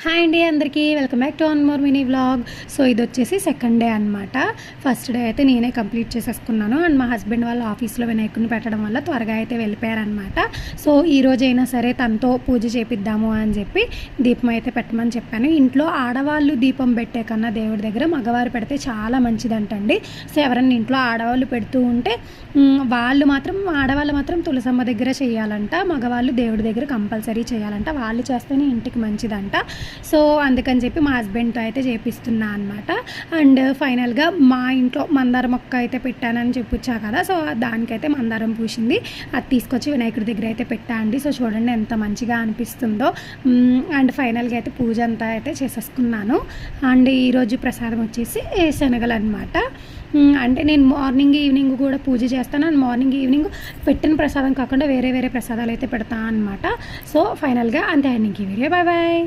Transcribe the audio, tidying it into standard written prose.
Hi అండి అందరికీ welcome back to one more mini vlog. So ఇది వచ్చేసి సెకండ్ డే అనమాట. ఫస్ట్ డే అయితే నేనే కంప్లీట్ చేసేసుకున్నాను అండ్ మా హస్బెండ్ వాళ్ళ ఆఫీస్లో వినాయకుడిని పెట్టడం వల్ల త్వరగా అయితే వెళ్ళిపోయారనమాట. సో ఈ రోజైనా సరే తనతో పూజ చేపిద్దాము అని చెప్పి దీపం అయితే పెట్టమని చెప్పాను. ఇంట్లో ఆడవాళ్ళు దీపం పెట్టే కన్నా దేవుడి దగ్గర మగవారు పెడితే చాలా మంచిదంటండి. సో ఎవరన్నా ఇంట్లో ఆడవాళ్ళు పెడుతూ ఉంటే ఆడవాళ్ళు మాత్రం తులసమ్మ దగ్గర చేయాలంట, మగవాళ్ళు దేవుడి దగ్గర కంపల్సరీ చేయాలంట. వాళ్ళు చేస్తేనే ఇంటికి మంచిదంట. సో అందుకని చెప్పి మా హస్బెండ్తో అయితే చేపిస్తున్నా అనమాట. అండ్ ఫైనల్గా మా ఇంట్లో మందారం మొక్క అయితే పెట్టానని చెప్పొచ్చా కదా, సో దానికైతే మందారం పూసింది. అది తీసుకొచ్చి వినాయకుడి దగ్గర అయితే పెట్టా అండి. సో చూడండి ఎంత మంచిగా అనిపిస్తుందో. అండ్ ఫైనల్గా అయితే పూజ అంతా అయితే చేసేసుకున్నాను. అండ్ ఈరోజు ప్రసాదం వచ్చేసి శనగలు అనమాట. అంటే నేను మార్నింగ్ ఈవినింగ్ కూడా పూజ చేస్తాను అండ్ మార్నింగ్ ఈవినింగ్ పెట్టిన ప్రసాదం కాకుండా వేరే వేరే ప్రసాదాలు అయితే పెడతాను అనమాట. సో ఫైనల్గా అంతే అండి. ఇంక వీడియో బాయ్ బాయ్.